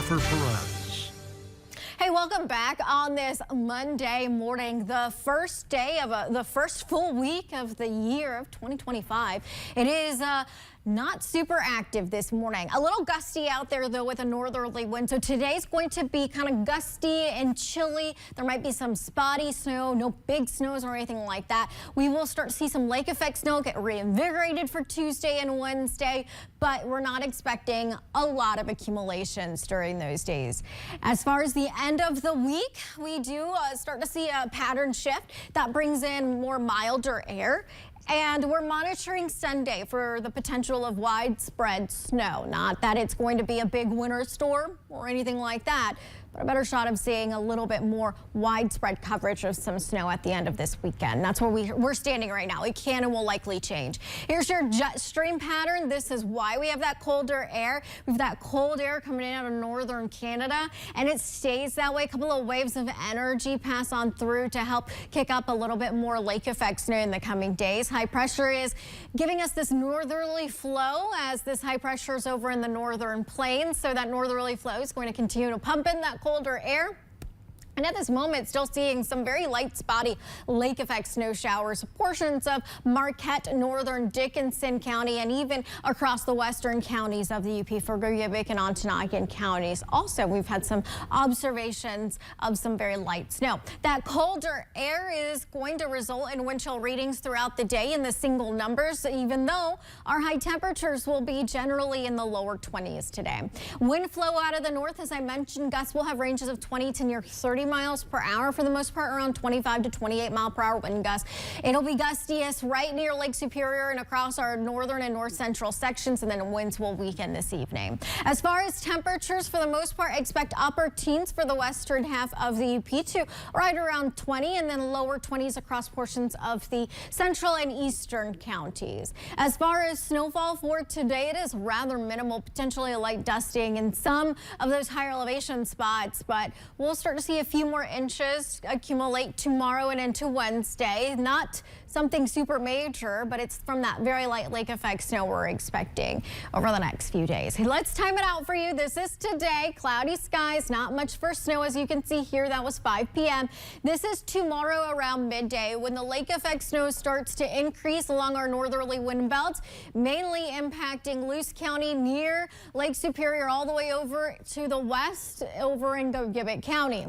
Jennifer Perez. Hey, welcome back on this Monday morning, the first day of the first full week of the year of 2025. It is not super active this morning. A little gusty out there, though, with a northerly wind. So today's going to be kind of gusty and chilly. There might be some spotty snow, no big snows or anything like that. We will start to see some lake effect snow get reinvigorated for Tuesday and Wednesday, but we're not expecting a lot of accumulations during those days. As far as the end of the week, we do start to see a pattern shift that brings in more milder air. And we're monitoring Sunday for the potential of widespread snow. Not that it's going to be a big winter storm or anything like that, but a better shot of seeing a little bit more widespread coverage of some snow at the end of this weekend. That's where we're standing right now. It can and will likely change. Here's your jet stream pattern. This is why we have that colder air. We have that cold air coming in out of northern Canada, and it stays that way. A couple of waves of energy pass on through to help kick up a little bit more lake effect snow in the coming days. High pressure is giving us this northerly flow as this high pressure is over in the northern plains. So that northerly flow is going to continue to pump in that colder air. And at this moment, still seeing some very light spotty lake effect snow showers, portions of Marquette, northern Dickinson County, and even across the western counties of the UP for Yupik and Ontonagon counties. Also, we've had some observations of some very light snow. That colder air is going to result in wind chill readings throughout the day in the single numbers, even though our high temperatures will be generally in the lower 20s today. Wind flow out of the north, as I mentioned, gusts will have ranges of 20 to near 30 miles per hour, for the most part around 25 to 28 mile per hour wind gusts. It'll be gustiest right near Lake Superior and across our northern and north central sections, and then winds will weaken this evening. As far as temperatures, for the most part, expect upper teens for the western half of the UP to right around 20, and then lower 20s across portions of the central and eastern counties. As far as snowfall for today, it is rather minimal, potentially a light dusting in some of those higher elevation spots, but we'll start to see a few more inches accumulate tomorrow and into Wednesday. Not something super major, but it's from that very light lake effect snow we're expecting over the next few days. Hey, let's time it out for you. This is today. Cloudy skies, not much for snow, as you can see here. That was 5 p.m. This is tomorrow around midday when the lake effect snow starts to increase along our northerly wind belts, mainly impacting Luce County near Lake Superior all the way over to the west over in Yupik County.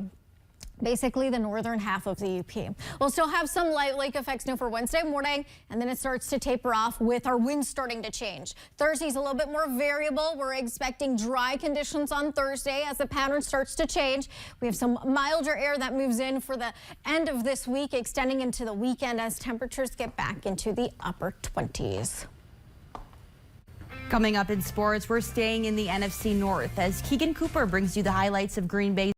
Basically the northern half of the UP. We'll still have some light lake effect snow for Wednesday morning, and then it starts to taper off with our winds starting to change. Thursday's a little bit more variable. We're expecting dry conditions on Thursday as the pattern starts to change. We have some milder air that moves in for the end of this week, extending into the weekend as temperatures get back into the upper 20s. Coming up in sports, we're staying in the NFC North as Keegan Cooper brings you the highlights of Green Bay.